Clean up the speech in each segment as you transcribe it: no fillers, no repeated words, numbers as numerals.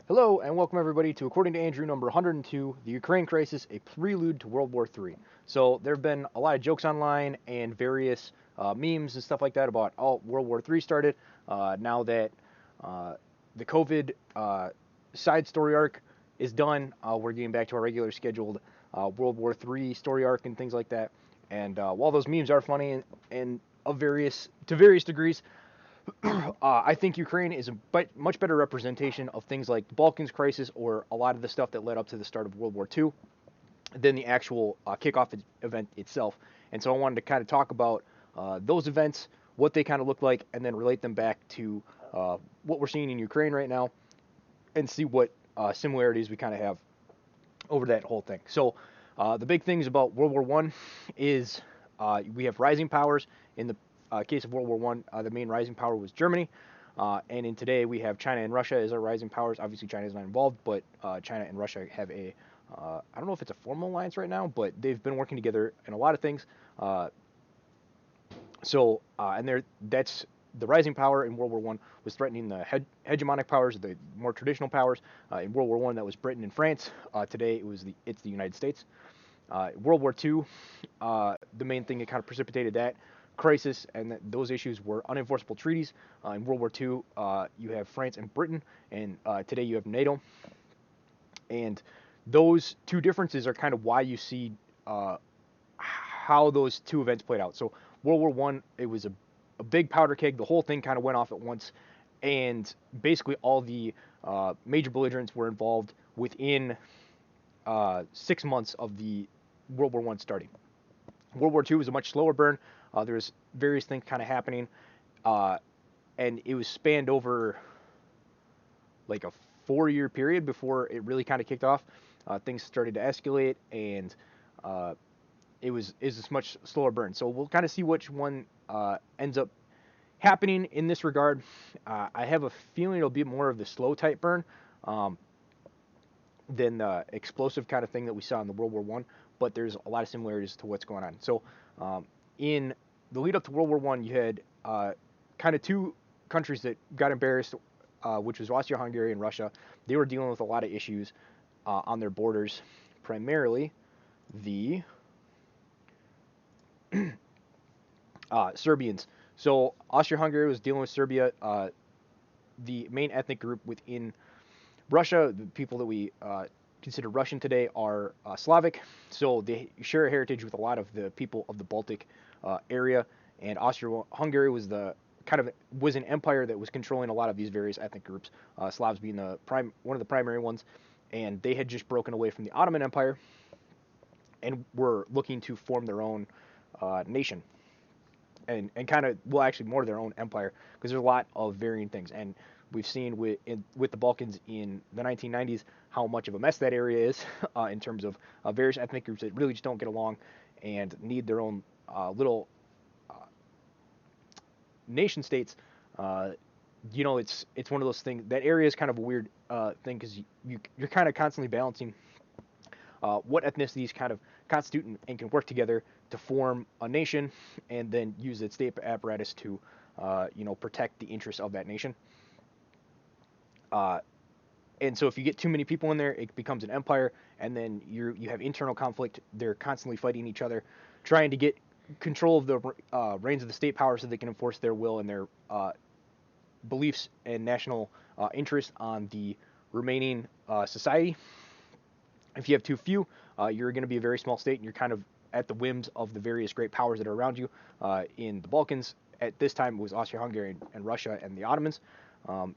Hello and welcome everybody to According to Andrew number 102, The Ukraine Crisis, a Prelude to World War III. So there have been a lot of jokes online and various memes and stuff like that about, World War III started. Now that uh, the COVID side story arc is done, we're getting back to our regular scheduled World War III story arc and things like that. And while those memes are funny and of various degrees, I think Ukraine is a much better representation of things like the Balkans crisis or a lot of the stuff that led up to the start of World War II than the actual kickoff event itself. And so I wanted to kind of talk about those events, what they kind of look like, and then relate them back to what we're seeing in Ukraine right now, and see what similarities we kind of have over that whole thing. So the big things about World War One is we have rising powers. In the case of World War One, the main rising power was Germany, and in today we have China and Russia as our rising powers. Obviously, China is not involved, but China and Russia have a I don't know if it's a formal alliance right now, but they've been working together in a lot of things. And that's the rising power in World War One was threatening the hegemonic powers, the more traditional powers. In World War One, that was Britain and France. Today, it's the United States. World War Two, the main thing that kind of precipitated that crisis and those issues were unenforceable treaties. In World War Two, you have France and Britain, and today you have NATO. And those two differences are kind of why you see how those two events played out. So World War One, it was a big powder keg. The whole thing kind of went off at once, and basically all the major belligerents were involved within 6 months of the World War One starting. World War Two was a much slower burn. There's various things kind of happening, uh, and it was spanned over like a 4-year period before it really kind of kicked off. Things started to escalate, and uh, is this much slower burn. So we'll kind of see which one ends up happening in this regard. I have a feeling it'll be more of the slow type burn um, than the explosive kind of thing that we saw in the World War One. But there's a lot of similarities to what's going on. So in the lead up to World War One, you had kind of two countries that got embarrassed, which was Austria-Hungary and Russia. They were dealing with a lot of issues on their borders, primarily the Serbians. So Austria-Hungary was dealing with Serbia. The main ethnic group within Russia, the people that we consider Russian today, are Slavic. So they share a heritage with a lot of the people of the Baltic area. And Austria-Hungary was an empire that was controlling a lot of these various ethnic groups. Slavs being one of the primary ones, and they had just broken away from the Ottoman Empire and were looking to form their own nation and kind of, well, actually more their own empire, because there's a lot of varying things. And we've seen with the Balkans in the 1990s how much of a mess that area is in terms of various ethnic groups that really just don't get along and need their own little nation states. uh, it's one of those things. That area is kind of a weird thing, because you're kind of constantly balancing what ethnicities kind of constitute and can work together to form a nation, and then use its state apparatus to, protect the interests of that nation. Uh, and so if you get too many people in there, it becomes an empire, and then you have internal conflict. They're constantly fighting each other, trying to get control of the reins of the state power so they can enforce their will and their beliefs and national interests on the remaining society. If you have too few, you're going to be a very small state, and you're kind of at the whims of the various great powers that are around you. In the Balkans, at this time, it was Austria-Hungary and Russia and the Ottomans.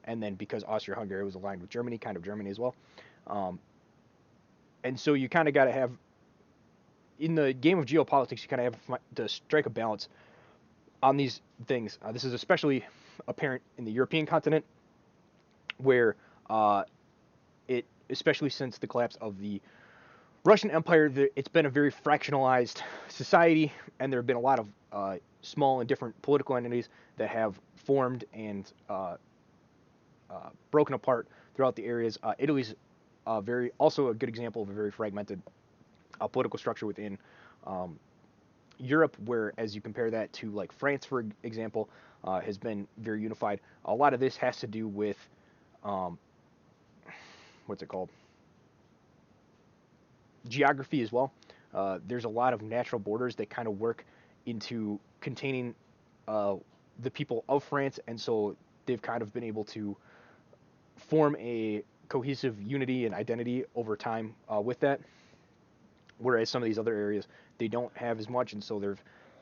And then because Austria-Hungary was aligned with Germany, kind of Germany as well. Um, and so you kind of got to have, in the game of geopolitics, you kind of have to strike a balance on these things. This is especially apparent in the European continent, where especially since the collapse of the Russian Empire, it's been a very fractionalized society, and there have been a lot of small and different political entities that have formed and broken apart throughout the areas. Italy's very also a good example of a very fragmented political structure within um, Europe, where as you compare that to like France, for example, has been very unified. A lot of this has to do with um, what's it called, geography as well. There's a lot of natural borders that kind of work into containing uh, the people of France, and so they've kind of been able to form a cohesive unity and identity over time with that. Whereas some of these other areas they don't have as much, and so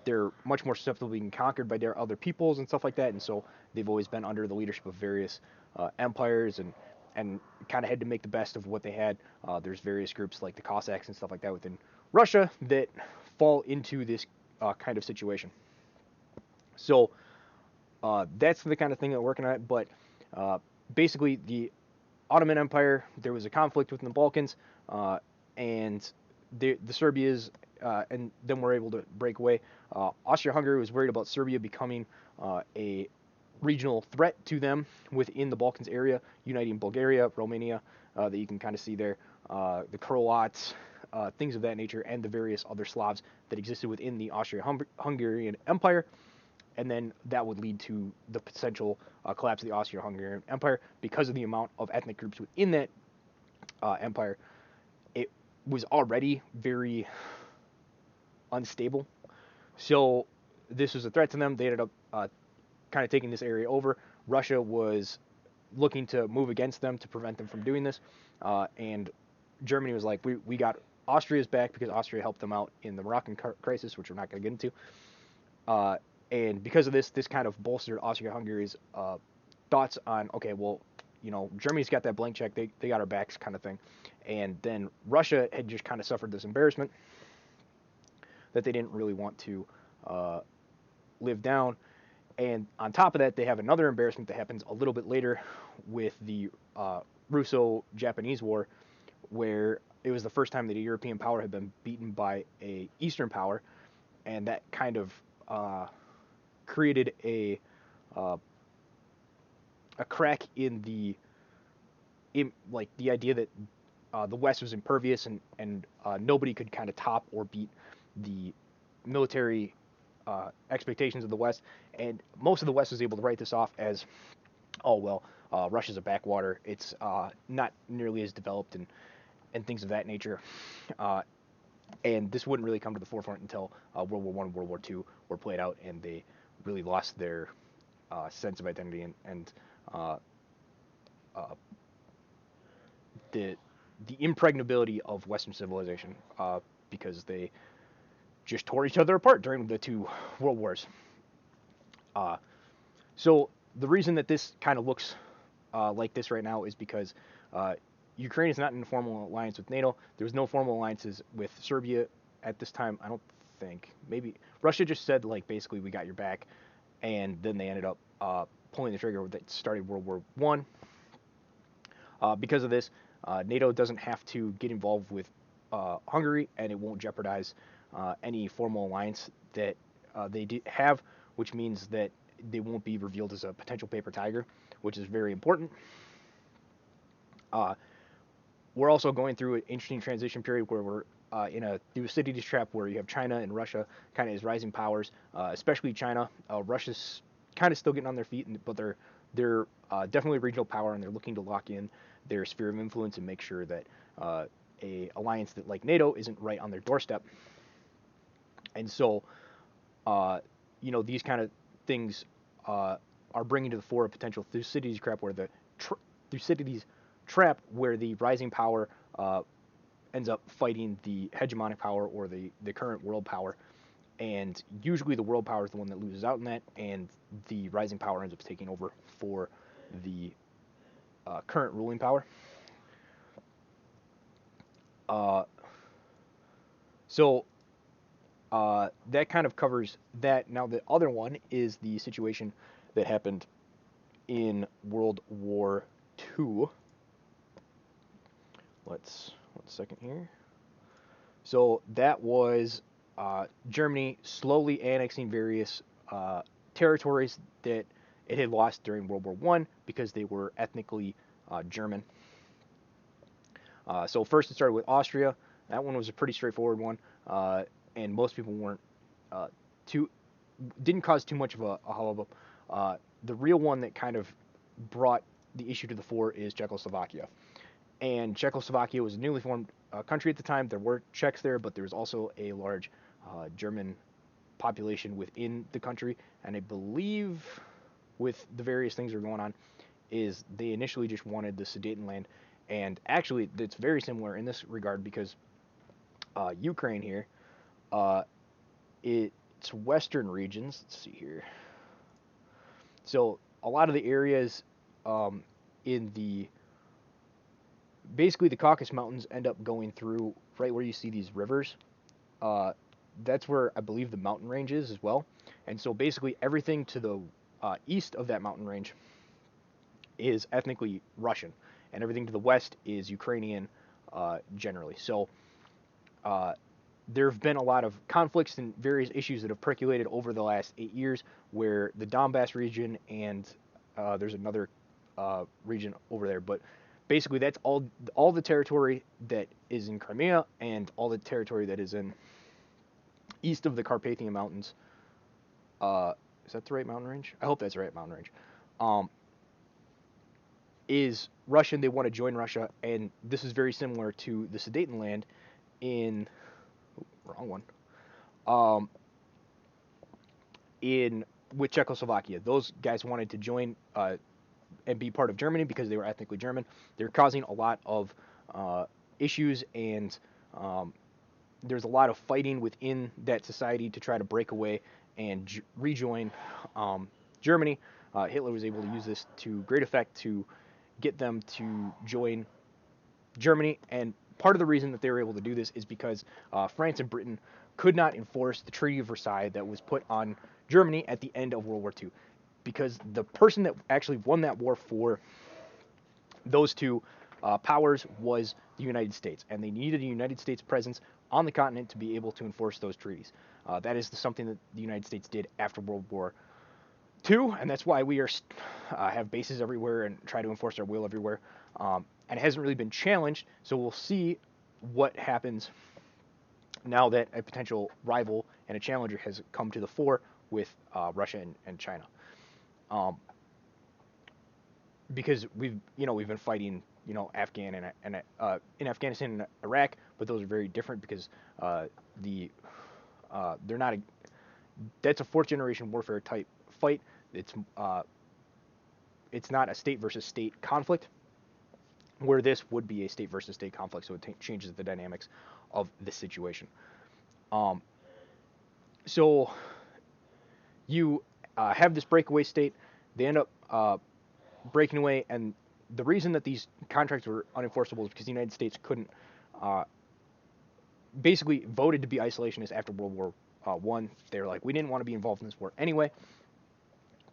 they're much more susceptible to being conquered by their other peoples and stuff like that. And so they've always been under the leadership of various empires and kind of had to make the best of what they had. There's various groups like the Cossacks and stuff like that within Russia that fall into this kind of situation. So that's the kind of thing that we're working at. But uh, basically, the Ottoman Empire, there was a conflict within the Balkans, and the Serbias, and then were able to break away. Austria-Hungary was worried about Serbia becoming a regional threat to them within the Balkans area, uniting Bulgaria, Romania, that you can kind of see there, the Croats, things of that nature, and the various other Slavs that existed within the Austria-Hungarian Empire. And then that would lead to the potential collapse of the Austro-Hungarian Empire because of the amount of ethnic groups within that empire. It was already very unstable, so this was a threat to them. They ended up kind of taking this area over. Russia was looking to move against them to prevent them from doing this, and Germany was like, we got Austria's back because Austria helped them out in the Moroccan crisis, which we're not going to get into. And because of this kind of bolstered Austria-Hungary's thoughts on, okay, well, Germany's got that blank check, they got our backs kind of thing. And then Russia had just kind of suffered this embarrassment that they didn't really want to live down. And on top of that, they have another embarrassment that happens a little bit later with the Russo-Japanese War, where it was the first time that a European power had been beaten by a Eastern power, and that kind of created uh, a crack in like the idea that the West was impervious and nobody could kind of top or beat the military expectations of the West, and most of the West was able to write this off as, oh well, Russia's a backwater. It's not nearly as developed and things of that nature. And this wouldn't really come to the forefront until World War One, World War Two were played out, and they really lost their sense of identity and uh, uh, the impregnability of Western civilization because they just tore each other apart during the two world wars. Uh, so the reason that this kind of looks like this right now is because Ukraine is not in a formal alliance with NATO. There's no formal alliances with Serbia at this time. I don't think. Maybe Russia just said like basically we got your back, and then they ended up pulling the trigger that started World War One. Because of this, NATO doesn't have to get involved with Hungary, and it won't jeopardize any formal alliance that they have, which means that they won't be revealed as a potential paper tiger, which is very important. We're also going through an interesting transition period where we're in a Thucydides trap where you have China and Russia kind of as rising powers, especially China. Russia's kind of still getting on their feet, but they're definitely a regional power, and they're looking to lock in their sphere of influence and make sure that a alliance that like NATO isn't right on their doorstep. And so, these kind of things are bringing to the fore a potential Thucydides trap where Thucydides trap where the rising power ends up fighting the hegemonic power or the current world power, and usually the world power is the one that loses out in that, and the rising power ends up taking over for the current ruling power. Uh, so that kind of covers that. Now the other one is the situation that happened in World War II. Let's 1 second here. So that was Germany slowly annexing various territories that it had lost during World War One because they were ethnically German. So first it started with Austria. That one was a pretty straightforward one, and most people weren't too didn't cause too much of a hullabaloo. The real one that kind of brought the issue to the fore is Czechoslovakia. and Czechoslovakia was a newly formed country at the time. There were Czechs there, but there was also a large German population within the country. And I believe, with the various things that are going on, is they initially just wanted the Sudetenland, and actually it's very similar in this regard because Ukraine here, uh, its western regions. Let's see here. So a lot of the areas um, in the basically the Caucasus Mountains end up going through right where you see these rivers. Uh, that's where I believe the mountain range is as well. And so basically everything to the east of that mountain range is ethnically Russian, and everything to the west is Ukrainian generally. So uh, there have been a lot of conflicts and various issues that have percolated over the last 8 years, where the Donbass region and there's another region over there, but basically that's all the territory that is in Crimea and all the territory that is in east of the Carpathian Mountains. Is that the right mountain range? I hope that's the right mountain range. Um, is Russian. They want to join Russia, and this is very similar to the Sudetenland in wrong one. Um, in with Czechoslovakia, those guys wanted to join and be part of Germany because they were ethnically German. They're causing a lot of issues, and um, there's a lot of fighting within that society to try to break away and rejoin Germany. Hitler was able to use this to great effect to get them to join Germany. And part of the reason that they were able to do this is because France and Britain could not enforce the Treaty of Versailles that was put on Germany at the end of World War II. Because the person that actually won that war for those two powers was the United States, and they needed a United States presence on the continent to be able to enforce those treaties. That is something that the United States did after World War II, and that's why we are have bases everywhere and try to enforce our will everywhere. And it hasn't really been challenged, so we'll see what happens now that a potential rival and a challenger has come to the fore with Russia and China. Um, because we've been fighting Afghan and in Afghanistan and Iraq, but those are very different because the they're not that's a fourth generation warfare type fight. It's not a state versus state conflict, where this would be a state versus state conflict, so it changes the dynamics of the situation. Um, so you have this breakaway state. They end up breaking away, and the reason that these contracts were unenforceable is because the United States couldn't uh, basically voted to be isolationist after World War One. They were like, we didn't want to be involved in this war anyway,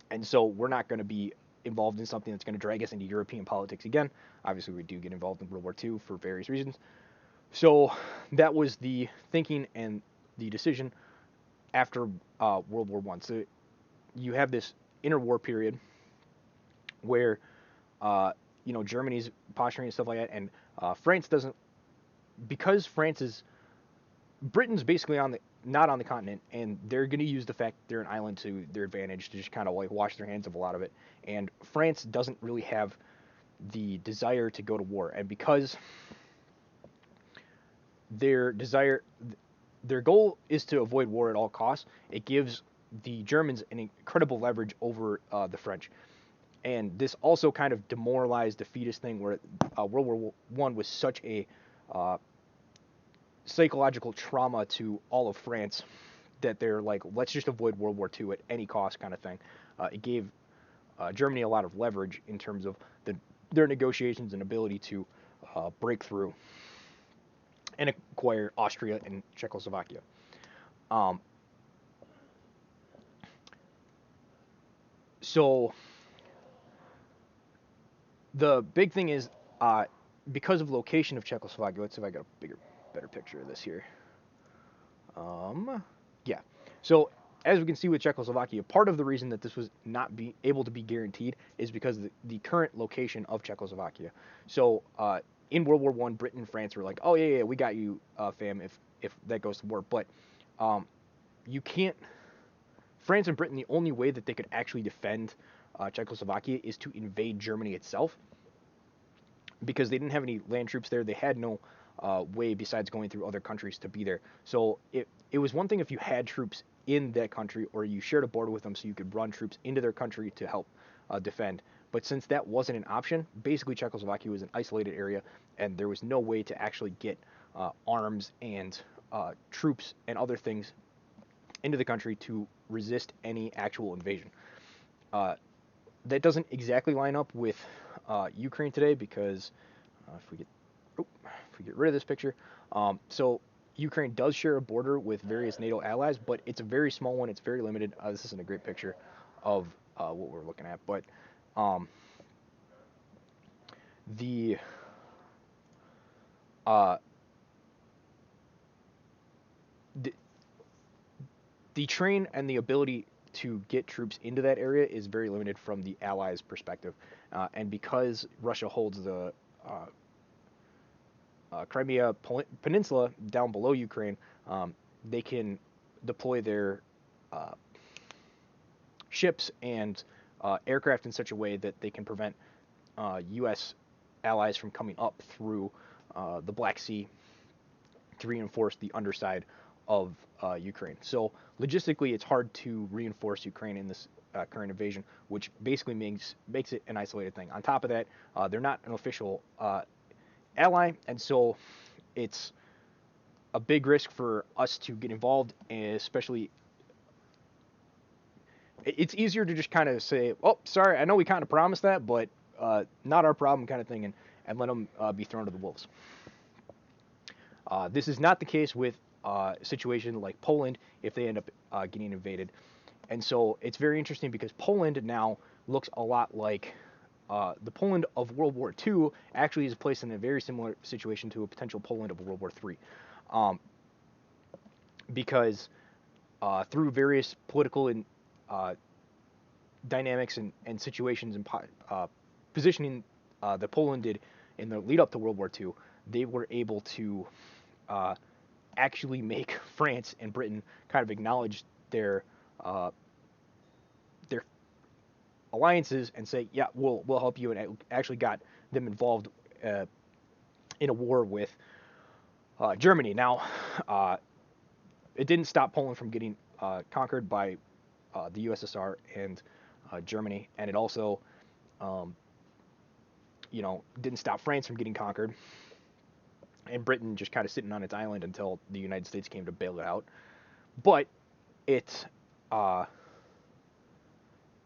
and so we're not going to be involved in something that's going to drag us into European politics again. Obviously, we do get involved in World War II for various reasons. So that was the thinking and the decision after World War One. So you have this interwar period where Germany's posturing and stuff like that, and France doesn't, because France is Britain's basically not on the continent, and they're going to use the fact they're an island to their advantage to just kind of like wash their hands of a lot of it. And France doesn't really have the desire to go to war, and because their desire, their goal is to avoid war at all costs, it gives the Germans an incredible leverage over the French. And this also kind of demoralized, defeatist thing where World War One was such a psychological trauma to all of France that they're like, let's just avoid World War II at any cost, kind of thing. It gave Germany a lot of leverage in terms of their negotiations and ability to break through and acquire Austria and Czechoslovakia. Um, so the big thing is because of location of Czechoslovakia. Let's see if I got a better picture of this here. Yeah. So as we can see with Czechoslovakia, part of the reason that this was not be able to be guaranteed is because of the current location of Czechoslovakia. So in World War One, Britain and France were like, "Oh yeah, we got you, fam. If that goes to war," but you can't. France and Britain, the only way that they could actually defend Czechoslovakia is to invade Germany itself. because they didn't have any land troops there. They had no way besides going through other countries to be there. So it was one thing if you had troops in that country or you shared a border with them so you could run troops into their country to help defend. But since that wasn't an option, basically Czechoslovakia was an isolated area, and there was no way to actually get arms and troops and other things into the country to resist any actual invasion. Uh, that doesn't exactly line up with Ukraine today because if we get if we get rid of this picture, so Ukraine does share a border with various NATO allies, but it's a very small one. It's very limited. This isn't a great picture of what we're looking at, but um, the uh, the the train and the ability to get troops into that area is very limited from the Allies' perspective, and because Russia holds the uh, Crimea Peninsula down below Ukraine, they can deploy their uh, ships and aircraft in such a way that they can prevent U.S. allies from coming up through the Black Sea to reinforce the underside of Ukraine. So logistically, it's hard to reinforce Ukraine in this current invasion, which basically makes it an isolated thing. On top of that, they're not an official ally, and so it's a big risk for us to get involved, especially it's easier to just kind of say, "Oh, sorry, I know we kind of promised that, but not our problem," kind of thing, and let them be thrown to the wolves. This is not the case with a situation like Poland if they end up getting invaded, and so it's very interesting because Poland now looks a lot like the Poland of World War II. Actually, is placed in a very similar situation to a potential Poland of World War III, um, because through various political and uh, dynamics and situations and positioning that Poland did in the lead up to World War II, they were able to uh, actually make France and Britain kind of acknowledge uh, their alliances and say, yeah, we'll help you, and it actually got them involved uh, in a war with Germany. Now, uh, it didn't stop Poland from getting conquered by the USSR and Germany, and it also um, didn't stop France from getting conquered, and Britain just kind of sitting on its island until the United States came to bail it out. But it uh,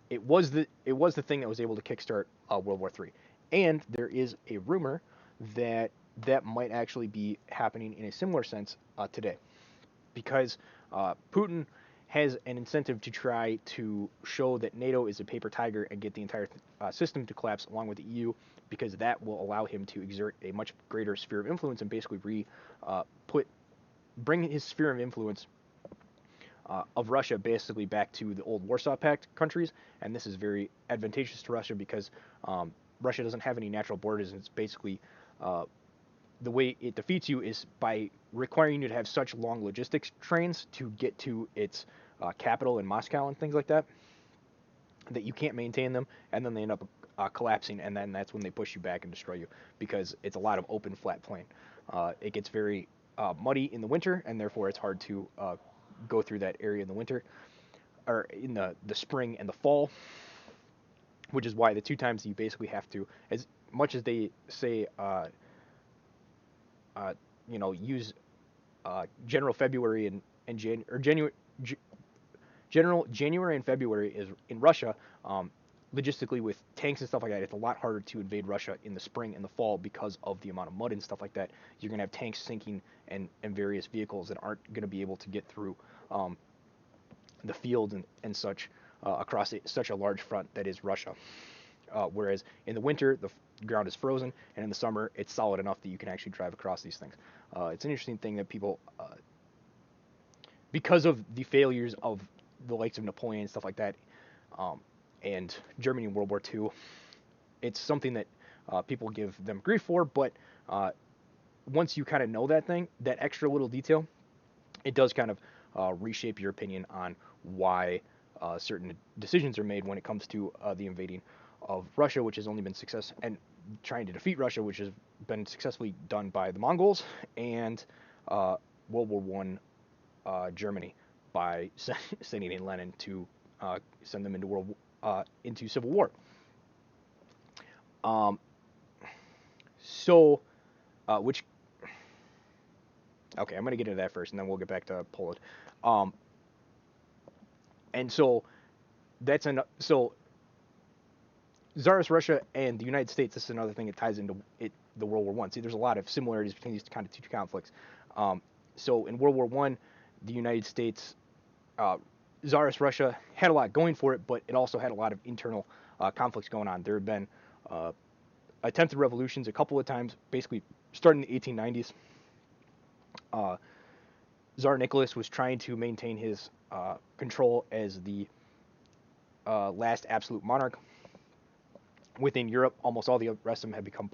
it was the thing that was able to kickstart World War III. And there is a rumor that that might actually be happening in a similar sense today, because Putin has an incentive to try to show that NATO is a paper tiger and get the entire system to collapse along with the EU, because that will allow him to exert a much greater sphere of influence and basically put bring his sphere of influence of Russia basically back to the old Warsaw Pact countries, and this is very advantageous to Russia because Russia doesn't have any natural borders, and it's basically uh, the way it defeats you is by requiring you to have such long logistics trains to get to its capital in Moscow and things like that, that you can't maintain them, and then they end up collapsing, and then that's when they push you back and destroy you because it's a lot of open, flat plain. It gets very muddy in the winter, and therefore it's hard to go through that area in the winter, or in the spring and the fall, which is why the two times you basically have to, as much as they say, uh, use general February and general January and February is in Russia. Logistically, with tanks and stuff like that, it's a lot harder to invade Russia in the spring and the fall because of the amount of mud and stuff like that. You're going to have tanks sinking and various vehicles that aren't going to be able to get through the field and such across such a large front that is Russia. Whereas in the winter, the ground is frozen, and in the summer, it's solid enough that you can actually drive across these things. It's an interesting thing that people, because of the failures of the likes of Napoleon and stuff like that, um, and Germany in World War II, it's something that people give them grief for. But once you kind of know that thing, that extra little detail, it does kind of reshape your opinion on why certain decisions are made when it comes to the invading of Russia, which has only been success. And trying to defeat Russia, which has been successfully done by the Mongols, and uh, World War One Germany by sending in Lenin to send them into civil war. Um, so, which okay, I'm gonna get into that first, and then we'll get back to Poland. Um, and so so Tsarist Russia and the United States. This is another thing that ties into the World War One. See, there's a lot of similarities between these kind of two conflicts. Um, so in World War One, the United States, uh, Tsarist Russia had a lot going for it, but it also had a lot of internal conflicts going on. There had been uh, attempted revolutions a couple of times, basically starting in the 1890s. Uh, Tsar Nicholas was trying to maintain his control as the last absolute monarch within Europe. Almost all the rest of them had become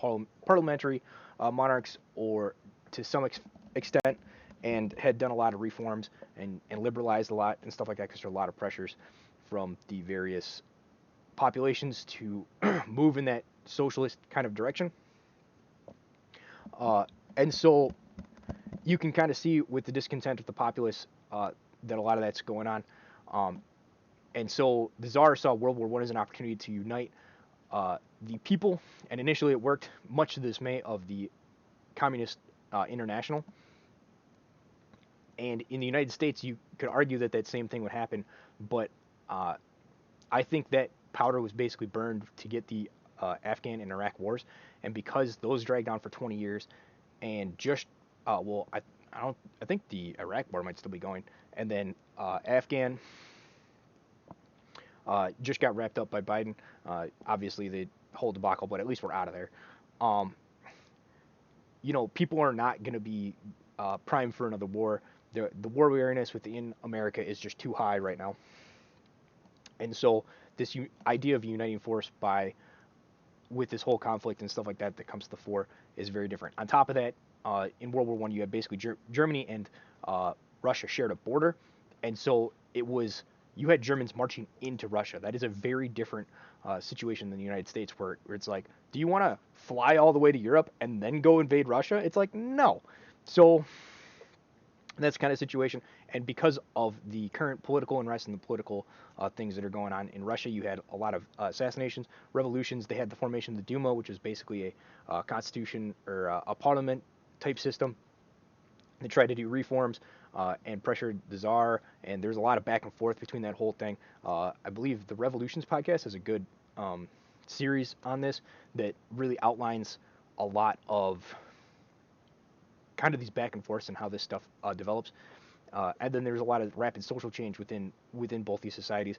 parliamentary monarchs, or to some extent, and had done a lot of reforms and liberalized a lot and stuff like that, because there are a lot of pressures from the various populations to move in that socialist kind of direction. And so you can kind of see with the discontent of the populace that a lot of that's going on. Um, and so the Tsar saw World War One as an opportunity to unite the people, and initially it worked, much to the dismay of the Communist International. And in the United States, you could argue that that same thing would happen, but uh, I think that powder was basically burned to get the Afghan and Iraq wars, and because those dragged on for 20 years, and just well, I don't I think the Iraq war might still be going, and then Afghan just got wrapped up by Biden. Obviously, the whole debacle, but at least we're out of there. Um, People are not going to be primed for another war. The war weariness within America is just too high right now, and so this idea of uniting force by with this whole conflict and stuff like that that comes to the fore is very different. On top of that, in World War One, you had basically Germany and Russia shared a border, and so it was you had Germans marching into Russia. That is a very different situation than the United States, where it's like, do you want to fly all the way to Europe and then go invade Russia? It's like, no. So that's the kind of situation. And because of the current political unrest and the political things that are going on in Russia, you had a lot of assassinations, revolutions. They had the formation of the Duma, which is basically a constitution or a parliament type system. They tried to do reforms and pressured the czar, and there's a lot of back and forth between that whole thing. I believe the Revolutions podcast has a good series on this that really outlines a lot of kind of these back and forths and how this stuff develops. And then there's a lot of rapid social change within both these societies.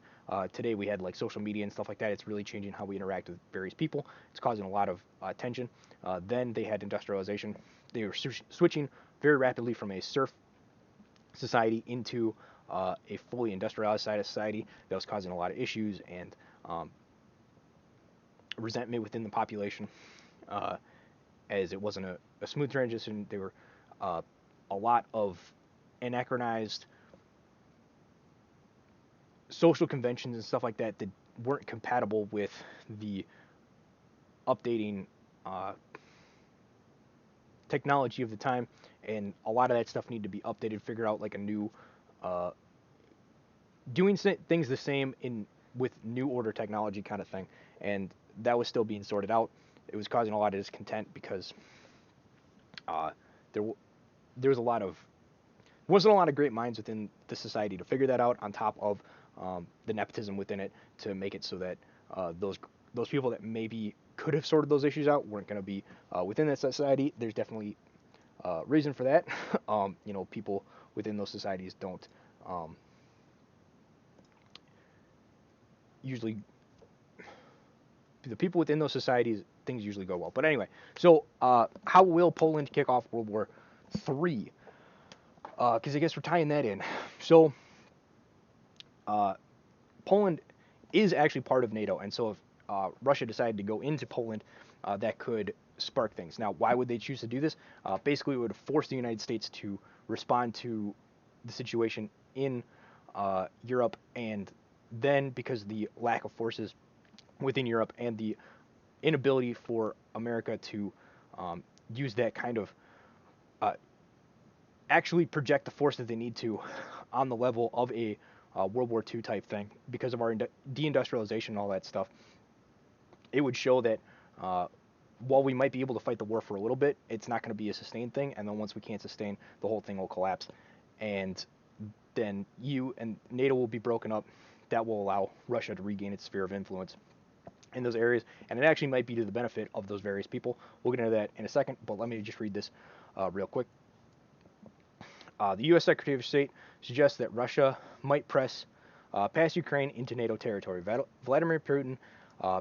Today we had like social media and stuff like that. It's really changing how we interact with various people. It's causing a lot of tension. Then they had industrialization. They were switching very rapidly from a serf society into a fully industrialized side of society that was causing a lot of issues and resentment within the population, as it wasn't a smooth transition. There were a lot of anachronized social conventions and stuff like that that weren't compatible with the updating technology of the time, and a lot of that stuff needed to be updated, figure out like a new uh, doing things the same in with new order technology kind of thing, and that was still being sorted out. It was causing a lot of discontent because uh, there there's a lot of wasn't a lot of great minds within the society to figure that out. On top of the nepotism within it to make it so that those people that maybe could have sorted those issues out weren't going to be within that society. There's definitely reason for that. People within those societies don't usually the people within those societies, things usually go well. But anyway, so how will Poland kick off World War III? Because I guess we're tying that in. So Poland is actually part of NATO, and so if Russia decided to go into Poland, that could spark things. Now, why would they choose to do this? Basically, it would force the United States to respond to the situation in Europe, and then because the lack of forces within Europe and the inability for America to use that kind of uh, actually project the force that they need to on the level of a World War II type thing because of our deindustrialization and all that stuff. It would show that uh, while we might be able to fight the war for a little bit, it's not going to be a sustained thing. And then once we can't sustain, the whole thing will collapse. And then EU and NATO will be broken up. That will allow Russia to regain its sphere of influence in those areas. And it actually might be to the benefit of those various people. We'll get into that in a second, but let me just read this real quick. The U.S. Secretary of State suggests that Russia might press past Ukraine into NATO territory. Vladimir Putin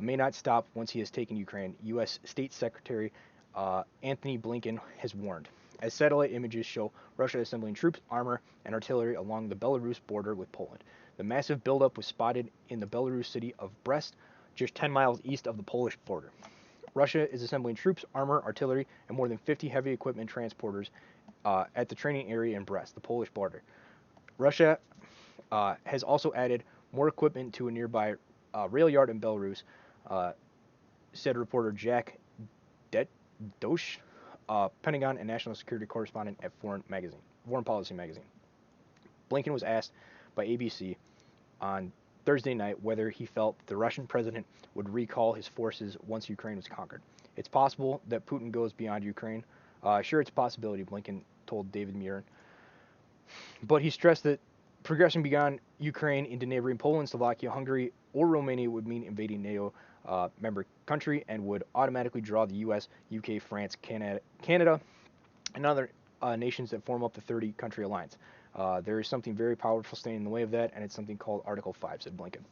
may not stop once he has taken Ukraine, U.S. State Secretary Anthony Blinken has warned. As satellite images show Russia assembling troops, armor, and artillery along the Belarus border with Poland. The massive buildup was spotted in the Belarus city of Brest, just 10 miles east of the Polish border. Russia is assembling troops, armor, artillery, and more than 50 heavy equipment transporters at the training area in Brest, the Polish border. Russia has also added more equipment to a nearby rail yard in Belarus, uh, said reporter Jack Dosh, Pentagon and national security correspondent at Foreign Policy magazine. Blinken was asked by ABC on Thursday night whether he felt the Russian president would recall his forces once Ukraine was conquered. It's possible that Putin goes beyond Ukraine. Sure, it's a possibility, Blinken told David Muir. But he stressed that progressing beyond Ukraine into neighboring Poland, Slovakia, Hungary, or Romania would mean invading NATO member country and would automatically draw the U.S., UK, France, Canada and other nations that form up the 30-country alliance. There is something very powerful standing in the way of that, and it's something called Article 5, said Blinken.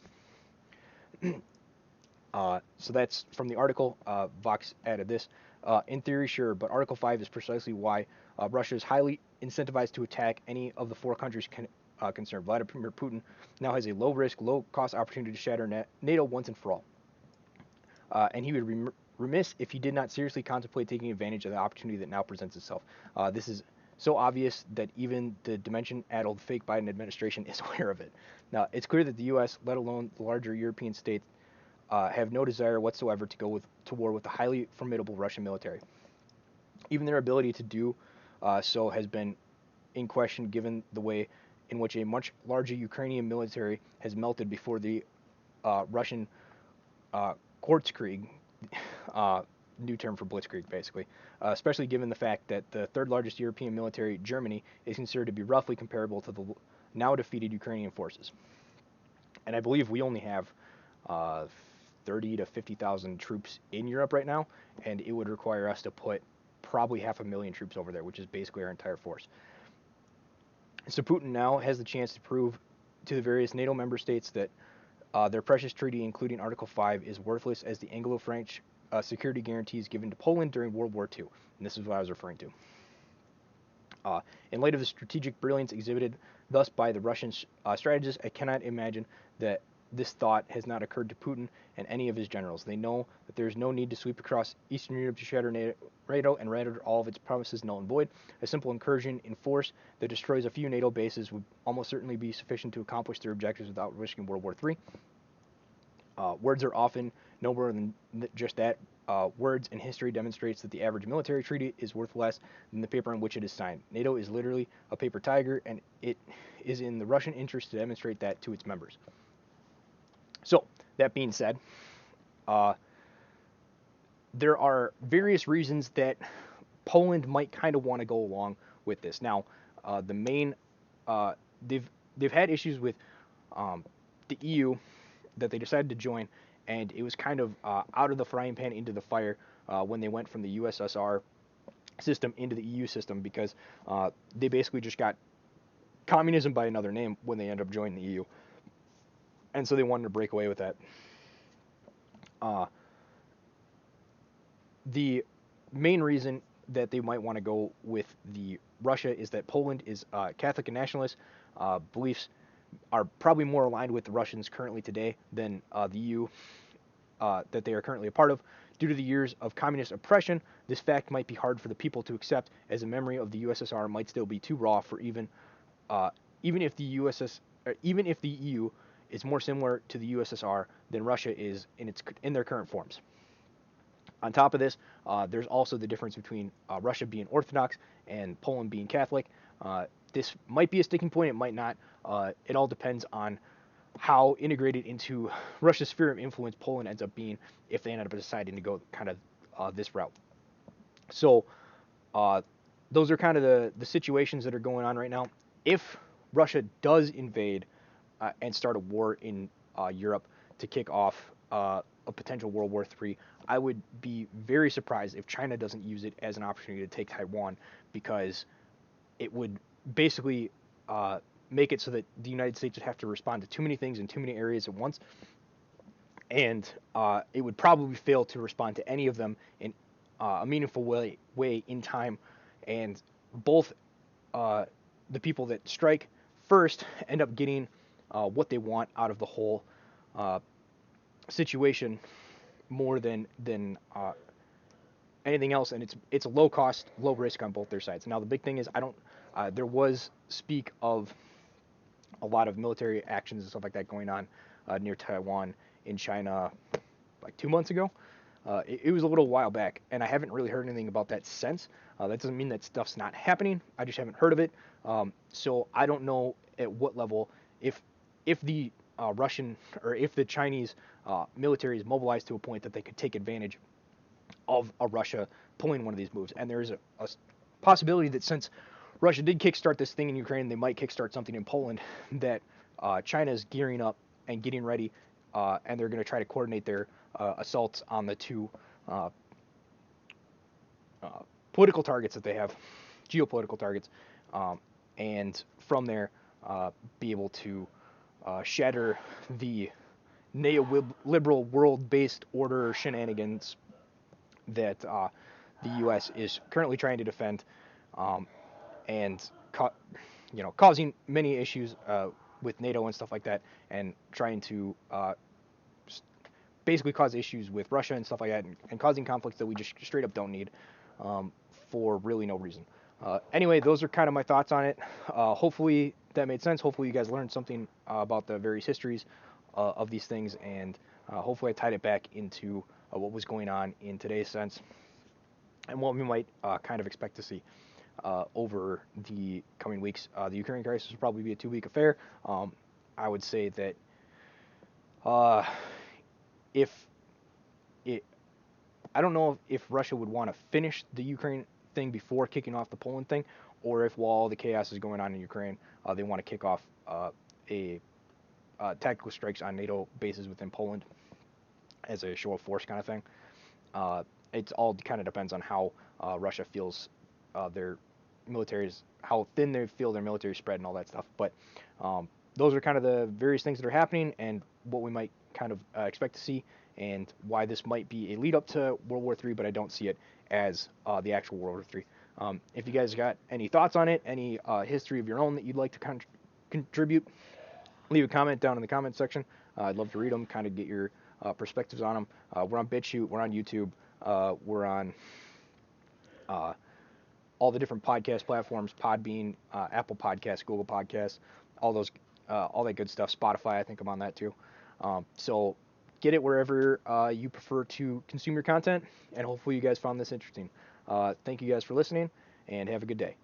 So that's from the article. Vox added this. In theory, sure, but Article 5 is precisely why Russia is highly incentivized to attack any of the four countries concerned. Vladimir Putin now has a low-risk, low-cost opportunity to shatter NATO once and for all. And he would be remiss if he did not seriously contemplate taking advantage of the opportunity that now presents itself. This is so obvious that even the dimension-addled fake Biden administration is aware of it. Now, it's clear that the U.S., let alone the larger European states, have no desire whatsoever to go to war with the highly formidable Russian military. Even their ability to do so has been in question given the way in which a much larger Ukrainian military has melted before the Russian Kurzkrieg, new term for blitzkrieg basically, especially given the fact that the third largest European military, Germany, is considered to be roughly comparable to the now defeated Ukrainian forces. And I believe we only have 30 to 50,000 troops in Europe right now, and it would require us to put probably 500,000 troops over there, which is basically our entire force. So Putin now has the chance to prove to the various NATO member states that their precious treaty, including Article 5, is worthless as the Anglo-French security guarantees given to Poland during World War II. And this is what I was referring to. In light of the strategic brilliance exhibited thus by the Russian strategists, I cannot imagine that this thought has not occurred to Putin and any of his generals. They know that there is no need to sweep across Eastern Europe to shatter NATO and render all of its promises null and void. A simple incursion in force that destroys a few NATO bases would almost certainly be sufficient to accomplish their objectives without risking World War III. Words are often no more than just that. Words in history demonstrates that the average military treaty is worth less than the paper on which it is signed. NATO is literally a paper tiger, and it is in the Russian interest to demonstrate that to its members. So, that being said, there are various reasons that Poland might kind of want to go along with this. Now, the main they've had issues with the EU that they decided to join, and it was kind of out of the frying pan into the fire when they went from the USSR system into the EU system because they basically just got communism by another name when they ended up joining the EU. And so they wanted to break away with that. The main reason that they might want to go with the Russia is that Poland is Catholic and nationalist. Beliefs are probably more aligned with the Russians currently today than the EU that they are currently a part of. Due to the years of communist oppression, this fact might be hard for the people to accept, as a memory of the USSR might still be too raw for even if the EU is more similar to the USSR than Russia is in their current forms. On top of this, there's also the difference between Russia being Orthodox and Poland being Catholic. This might be a sticking point, it might not. It all depends on how integrated into Russia's sphere of influence Poland ends up being if they end up deciding to go kind of this route. So uh, those are kind of the situations that are going on right now. If Russia does invade and start a war in Europe to kick off a potential World War III, I would be very surprised if China doesn't use it as an opportunity to take Taiwan, because it would basically make it so that the United States would have to respond to too many things in too many areas at once, and it would probably fail to respond to any of them in a meaningful way in time. And both the people that strike first end up getting what they want out of the whole uh, situation more than anything else, and it's a low cost, low risk on both their sides. Now the big thing is I don't. There was speak of a lot of military actions and stuff like that going on near Taiwan in China like 2 months ago. It was a little while back, and I haven't really heard anything about that since. That doesn't mean that stuff's not happening. I just haven't heard of it. So I don't know at what level, if the Russian or if the Chinese military is mobilized to a point that they could take advantage of a Russia pulling one of these moves. And there is a possibility that since Russia did kickstart this thing in Ukraine, they might kickstart something in Poland, that China is gearing up and getting ready, and they're going to try to coordinate their assaults on the two uh, uh, political targets that they have, geopolitical targets, um, and from there be able to shatter the neoliberal world-based order shenanigans that the U.S. is currently trying to defend, um, and causing many issues with NATO and stuff like that, and trying to basically cause issues with Russia and stuff like that, and causing conflicts that we just straight up don't need um, for really no reason. Anyway, those are kind of my thoughts on it. Hopefully that made sense. Hopefully you guys learned something about the various histories of these things, and hopefully I tied it back into what was going on in today's sense and what we might kind of expect to see over the coming weeks. The Ukraine crisis will probably be a 2 week affair. I would say that uh, if it, I don't know if Russia would want to finish the Ukraine thing before kicking off the Poland thing, or if while all the chaos is going on in Ukraine, they want to kick off a tactical strikes on NATO bases within Poland as a show of force kind of thing. Uh, it all kind of depends on how Russia feels their militaries, how thin they feel their military spread and all that stuff. But those are kind of the various things that are happening and what we might kind of expect to see, and why this might be a lead up to World War III, but I don't see it as the actual World War III. If you guys got any thoughts on it, any history of your own that you'd like to contribute, leave a comment down in the comment section. I'd love to read them, kind of get your perspectives on them. We're on BitChute, we're on YouTube, we're on uh, all the different podcast platforms: Podbean, Apple Podcasts, Google Podcasts, all those, all that good stuff. Spotify, I think I'm on that too. So get it wherever you prefer to consume your content, and hopefully you guys found this interesting. Thank you guys for listening, and have a good day.